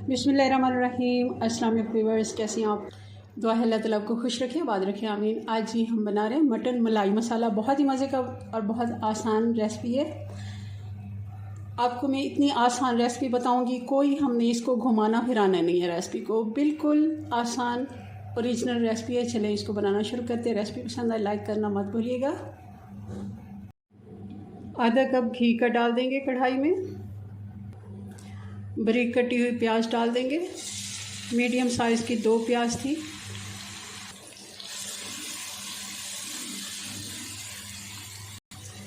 बिस्मिल्लाहिर्रहमानिर्रहीम। अस्सलाम वालेकुम व्यूअर्स, कैसी हैं आप? दुआ है अल्लाह ताला आपको खुश रखे, आबाद रखे, आमीन। आज ही हम बना रहे हैं मटन मलाई मसाला। बहुत ही मज़े का और बहुत आसान रेसिपी है। आपको मैं इतनी आसान रेसिपी बताऊंगी, कोई हमने इसको घुमाना फिराना नहीं है। रेसिपी को बिल्कुल आसान ओरिजिनल रेसिपी है। चलें इसको बनाना शुरू करते हैं। रेसिपी पसंद आए लाइक करना मत भूलिएगा। आधा कप घी का डाल देंगे कढ़ाई में। बारीक कटी हुई प्याज डाल देंगे। मीडियम साइज़ की 2 प्याज थी।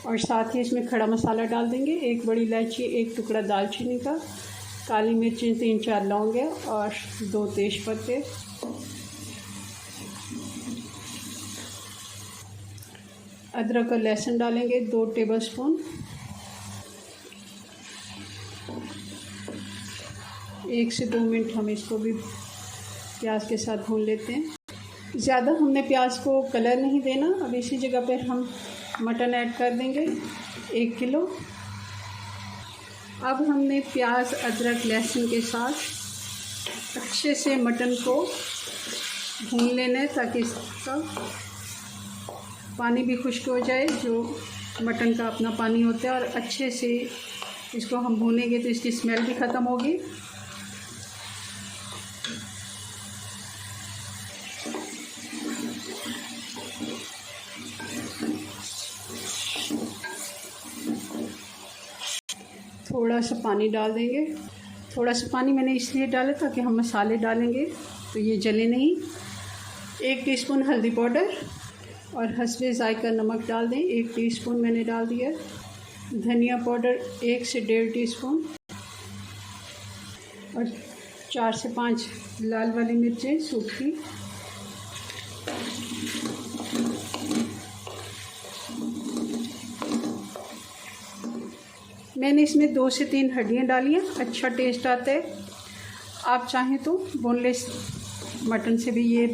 और साथ ही इसमें खड़ा मसाला डाल देंगे। 1 बड़ी इलायची, 1 टुकड़ा दालचीनी का, काली मिर्ची 3-4 लौंग और 2 तेज पत्ते। अदरक और लहसुन डालेंगे 2 टेबलस्पून। 1 से 2 मिनट हम इसको भी प्याज के साथ भून लेते हैं। ज़्यादा हमने प्याज को कलर नहीं देना। अब इसी जगह पर हम मटन ऐड कर देंगे 1 किलो। अब हमने प्याज, अदरक, लहसुन के साथ अच्छे से मटन को भून लेना है ताकि इसका पानी भी खुश्क हो जाए, जो मटन का अपना पानी होता है। और अच्छे से इसको हम भूनेंगे तो इसकी स्मेल भी ख़त्म होगी। थोड़ा सा पानी डाल देंगे। थोड़ा सा पानी मैंने इसलिए डाला ताकि हम मसाले डालेंगे तो ये जले नहीं। 1 टीस्पून हल्दी पाउडर और हस्बे ज़ायका नमक डाल दें। 1 टीस्पून मैंने डाल दिया। धनिया पाउडर 1 से 1.5 टीस्पून और 4 से 5 लाल वाली मिर्चें सूखी। मैंने इसमें 2 से 3 हड्डियाँ डाली हैं। अच्छा टेस्ट आता है। आप चाहें तो बोनलेस मटन से भी ये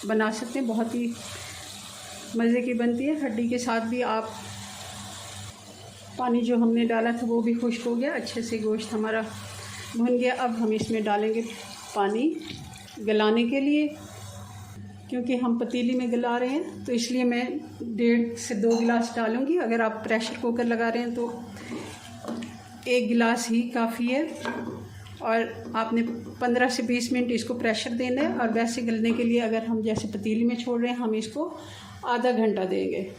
बना सकते हैं, बहुत ही मज़े की बनती है। हड्डी के साथ भी आप पानी जो हमने डाला था वो भी खुश्क हो गया। अच्छे से गोश्त हमारा भुन गया। अब हम इसमें डालेंगे पानी गलाने के लिए, क्योंकि हम पतीली में गला रहे हैं तो इसलिए मैं 1.5 से 2 गिलास डालूँगी। अगर आप प्रेशर कुकर लगा रहे हैं तो 1 गिलास ही काफ़ी है। और आपने 15 से 20 मिनट इसको प्रेशर देना है। और वैसे गलने के लिए अगर हम जैसे पतीली में छोड़ रहे हैं, हम इसको आधा घंटा देंगे।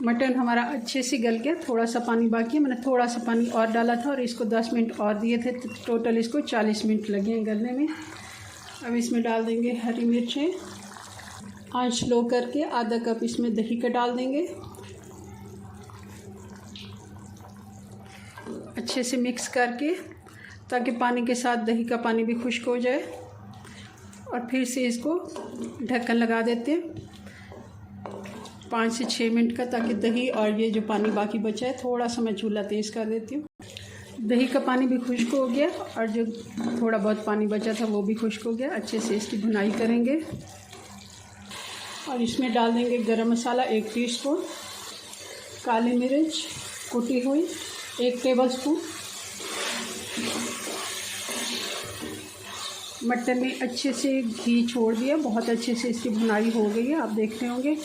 मटन हमारा अच्छे से गल गया। थोड़ा सा पानी बाकी है, मैंने थोड़ा सा पानी और डाला था और इसको 10 मिनट और दिए थे, तो टोटल इसको 40 मिनट लगे हैं गलने में। अब इसमें डाल देंगे हरी मिर्चें। आंच लो करके आधा कप इसमें दही का डाल देंगे। अच्छे से मिक्स करके ताकि पानी के साथ दही का पानी भी खुश्क हो जाए। और फिर से इसको ढक्कन लगा देते हैं 5 से 6 मिनट का, ताकि दही और ये जो पानी बाकी बचा है, थोड़ा सा मैं चूल्हा तेज़ कर देती हूँ। दही का पानी भी खुश्क हो गया और जो थोड़ा बहुत पानी बचा था वो भी खुश्क हो गया। अच्छे से इसकी भुनाई करेंगे और इसमें डाल देंगे गरम मसाला 1 टीस्पून, काली मिर्च कुटी हुई 1 टेबलस्पून। मटन में अच्छे से घी छोड़ दिया, बहुत अच्छे से इसकी भुनाई हो गई है, आप देख रहे होंगे।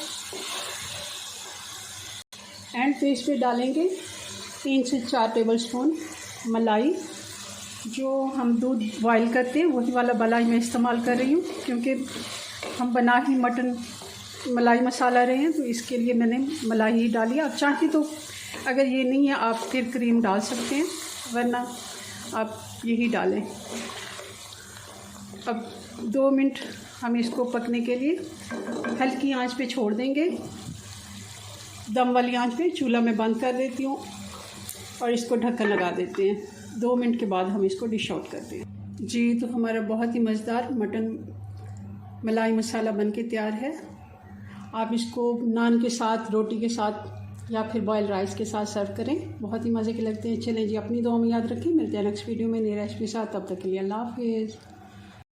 एंड पे इस पे डालेंगे 3 से 4 टेबलस्पून मलाई। जो हम दूध बॉयल करते हैं वही वाला मलाई मैं इस्तेमाल कर रही हूँ, क्योंकि हम बना ही मटन मलाई मसाला रहे हैं, तो इसके लिए मैंने मलाई ही डाली। आप चाहें तो अगर ये नहीं है आप फिर क्रीम डाल सकते हैं, वरना आप यही डालें। अब 2 मिनट हम इसको पकने के लिए हल्की आंच पे छोड़ देंगे। दम वाली आंच पे चूल्हा में बंद कर देती हूँ और इसको ढक्कन लगा देते हैं। 2 मिनट के बाद हम इसको डिश आउट करते हैं। जी, तो हमारा बहुत ही मज़ेदार मटन मलाई मसाला बनके तैयार है। आप इसको नान के साथ, रोटी के साथ या फिर बॉयल राइस के साथ सर्व करें, बहुत ही मज़े के लगते हैं। चलें जी, अपनी दुआ में याद रखें। मिलते हैं नेक्स्ट वीडियो में नई रेसिपी के साथ। तब तक के लिए अल्लाह हाफिज़।